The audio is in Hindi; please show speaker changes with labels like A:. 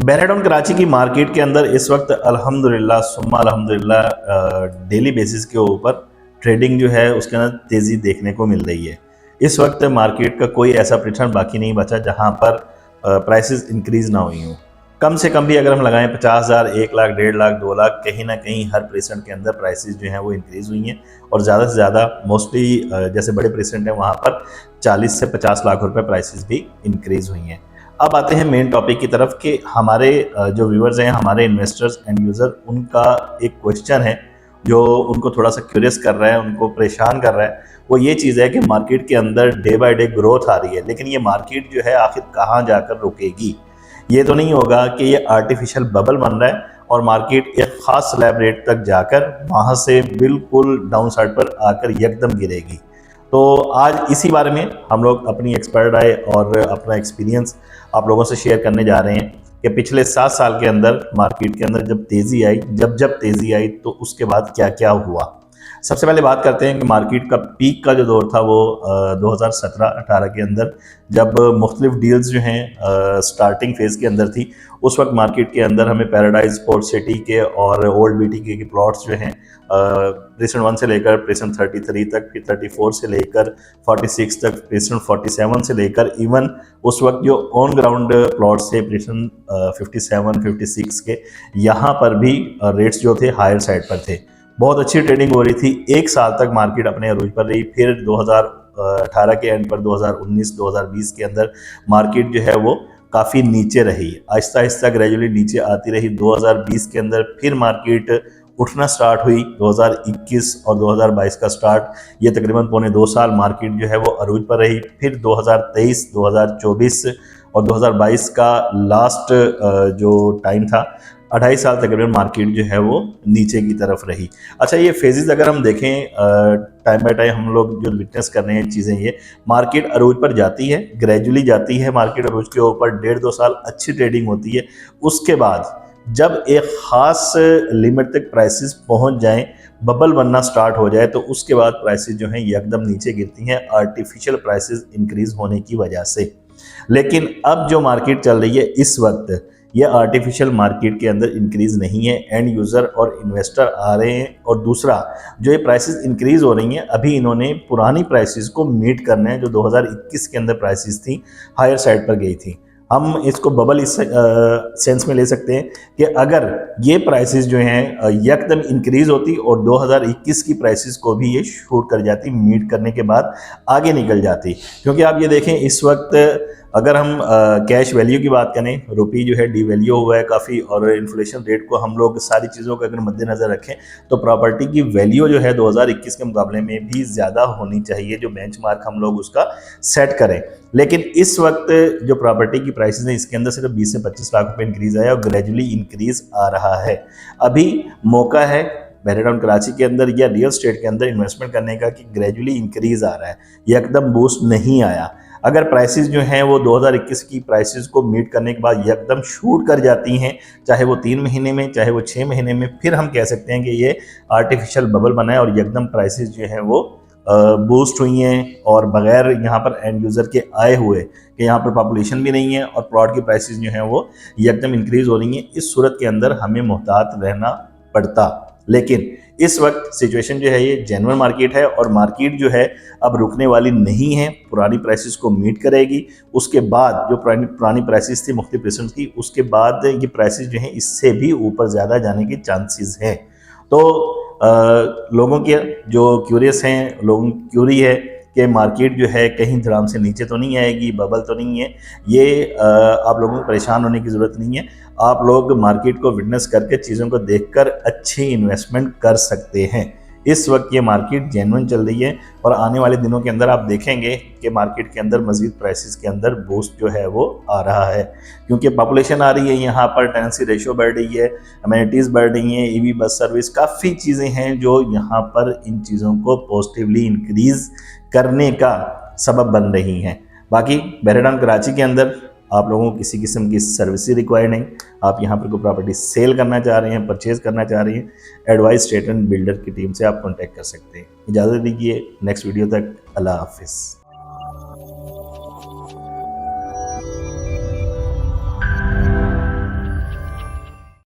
A: बेहराडोन कराची की मार्केट के अंदर इस वक्त अल्हम्दुलिल्लाह सुम्मा अल्हम्दुलिल्लाह डेली बेसिस के ऊपर ट्रेडिंग जो है उसके अंदर तेज़ी देखने को मिल रही है। इस वक्त मार्केट का कोई ऐसा प्रेडिक्शन बाकी नहीं बचा जहां पर प्राइसेस इंक्रीज ना हुई हों। कम से कम भी अगर हम लगाएं 50,000, 1 लाख, 1.5 लाख, 2 लाख, कहीं ना कहीं हर प्रेसेंट के अंदर प्राइसेस जो हैं वो इंक्रीज हुई हैं और ज़्यादा से ज़्यादा मोस्टली जैसे बड़े प्रेसेंट हैं वहाँ पर 40 से 50 लाख रुपए प्राइसेस भी इंक्रीज हुई हैं। अब आते हैं मेन टॉपिक की तरफ कि हमारे जो व्यूअर्स हैं, हमारे इन्वेस्टर्स एंड यूज़र, उनका एक क्वेश्चन है जो उनको थोड़ा सा क्यूरियस कर रहा है, उनको परेशान कर रहा है। वो ये चीज़ है कि मार्केट के अंदर डे बाय डे ग्रोथ आ रही है, लेकिन ये मार्केट जो है आखिर कहाँ जाकर रुकेगी। ये तो नहीं होगा कि ये आर्टिफिशियल बबल बन रहा है और मार्केट एक ख़ास स्लैब रेट तक जाकर वहाँ से बिल्कुल डाउन साइड पर आकर यकदम गिरेगी। तो आज इसी बारे में हम लोग अपनी एक्सपर्ट राय और अपना एक्सपीरियंस आप लोगों से शेयर करने जा रहे हैं कि पिछले 7 साल के अंदर मार्केट के अंदर जब तेज़ी आई, जब तेज़ी आई तो उसके बाद क्या क्या हुआ। सबसे पहले बात करते हैं कि मार्केट का पीक का जो दौर था वो 2017-18 के अंदर, जब मुख्तलिफ डील्स जो हैं स्टार्टिंग फेज़ के अंदर थी। उस वक्त मार्केट के अंदर हमें पैराडाइज, पोर्ट सिटी के और ओल्ड बीटीके के प्लॉट्स जो हैं प्रेसेंट 1 से लेकर प्रेसेंट 33 तक, फिर 34 से लेकर 46 तक, प्रेसेंट 47 से लेकर इवन उस वक्त जो ऑन ग्राउंड प्लॉट्स थे प्रेसेंट 57, 56 के, यहाँ पर भी रेट्स जो थे हायर साइड पर थे। बहुत अच्छी ट्रेडिंग हो रही थी। 1 साल तक मार्केट अपने अरूज पर रही। फिर 2018 के एंड पर 2019-2020 के अंदर मार्केट जो है वो काफ़ी नीचे रही, आहिस्ता आहिस्ता ग्रेजुअली नीचे आती रही। 2020 के अंदर फिर मार्केट उठना स्टार्ट हुई। 2021 और 2022 का स्टार्ट, ये तकरीबन पौने 2 साल मार्केट जो है वो अरूज पर रही। फिर 2023, 2024 और 2022 का लास्ट जो टाइम था, 2.5 साल तकरीबन मार्केट जो है वो नीचे की तरफ रही। अच्छा, ये फेजेस अगर हम देखें टाइम बाय टाइम हम लोग जो विटनेस कर रहे हैं चीज़ें, ये मार्केट अरूज पर जाती है, ग्रेजुअली जाती है मार्केट अरूज के ऊपर, 1.5-2 साल अच्छी ट्रेडिंग होती है। उसके बाद जब एक ख़ास लिमिट तक प्राइसेस पहुंच जाएं, बबल बनना स्टार्ट हो जाए, तो उसके बाद प्राइसेस जो हैं एकदम नीचे गिरती हैं आर्टिफिशियल प्राइसेस इंक्रीज होने की वजह से। लेकिन अब जो मार्केट चल रही है इस वक्त, ये आर्टिफिशियल मार्केट के अंदर इंक्रीज नहीं है, एंड यूज़र और इन्वेस्टर आ रहे हैं। और दूसरा, जो ये प्राइसेस इंक्रीज हो रही हैं, अभी इन्होंने पुरानी प्राइसेस को मीट करना है जो 2021 के अंदर प्राइसेस थी, हायर साइड पर गई थी। हम इसको बबल इस सेंस में ले सकते हैं कि अगर ये प्राइसेस जो हैं यकदम इंक्रीज होती और 2021 की प्राइसेस को भी ये शूट कर जाती, मीट करने के बाद आगे निकल जाती। क्योंकि आप ये देखें, इस वक्त अगर हम कैश वैल्यू की बात करें, रुपी जो है डिवैल्यू हुआ है काफ़ी, और इन्फ्लेशन रेट को हम लोग सारी चीज़ों को अगर मद्देनज़र रखें तो प्रॉपर्टी की वैल्यू जो है 2021 के मुकाबले में भी ज़्यादा होनी चाहिए, जो बेंचमार्क हम लोग उसका सेट करें। लेकिन इस वक्त जो प्रॉपर्टी की प्राइसेस हैं, इसके अंदर सिर्फ 20 से 25 लाख रुपए इंक्रीज़ आया और ग्रेजुअली इंक्रीज़ आ रहा है। अभी मौका है बेहराडोन कराची के अंदर या रियल स्टेट के अंदर इन्वेस्टमेंट करने का कि ग्रेजुअली इंक्रीज़ आ रहा है, एकदम बूस्ट नहीं आया। अगर प्राइसेस जो हैं वो 2021 की प्राइसेस को मीट करने के बाद एकदम शूट कर जाती हैं, चाहे वो 3 महीने में, चाहे वो 6 महीने में, फिर हम कह सकते हैं कि ये आर्टिफिशियल बबल बना है और एकदम प्राइसेस जो हैं वो बूस्ट हुई हैं, और बगैर यहाँ पर एंड यूज़र के आए हुए कि यहाँ पर पॉपुलेशन भी नहीं है और प्लॉट की प्राइसेस जो हैं वो एकदम इंक्रीज़ हो रही हैं। इस सूरत के अंदर हमें मोहतात रहना पड़ता। लेकिन इस वक्त सिचुएशन जो है ये जेन्युइन मार्केट है और मार्केट जो है अब रुकने वाली नहीं है, पुरानी प्राइसेस को मीट करेगी। उसके बाद जो पुरानी प्राइसेस थी मुख्तलिफ परसेंट की, उसके बाद ये प्राइसेस जो हैं इससे भी ऊपर ज़्यादा जाने के चांसेस हैं। तो लोगों के जो क्यूरियस हैं, लोगों की क्यूरी है कि मार्केट जो है कहीं धड़ाम से नीचे तो नहीं आएगी, बबल तो नहीं है। ये आप लोगों को परेशान होने की ज़रूरत नहीं है। आप लोग मार्केट को विटनेस करके, चीज़ों को देखकर अच्छी इन्वेस्टमेंट कर सकते हैं। इस वक्त ये मार्केट जेन्युइन चल रही है और आने वाले दिनों के अंदर आप देखेंगे कि मार्केट के अंदर मज़ीद प्राइसेस के अंदर बूस्ट जो है वो आ रहा है, क्योंकि पॉपुलेशन आ रही है, यहाँ पर टेनेंसी रेशो बढ़ रही है, अमेनिटीज़ बढ़ रही हैं, ईवी बस सर्विस, काफ़ी चीज़ें हैं जो यहाँ पर इन चीज़ों को पॉजिटिवली इंक्रीज़ करने का सबब बन रही हैं। बाकी बेहराडोन कराची के अंदर आप लोगों को किसी किस्म की सर्विस रिक्वायर नहीं। आप यहाँ पर कोई प्रॉपर्टी सेल करना चाह रहे हैं, परचेज करना चाह रहे हैं, एडवाइस स्टेट एंड बिल्डर की टीम से आप कॉन्टैक्ट कर सकते हैं। इजाज़त दीजिए, नेक्स्ट वीडियो तक, अल्लाह हाफिज़।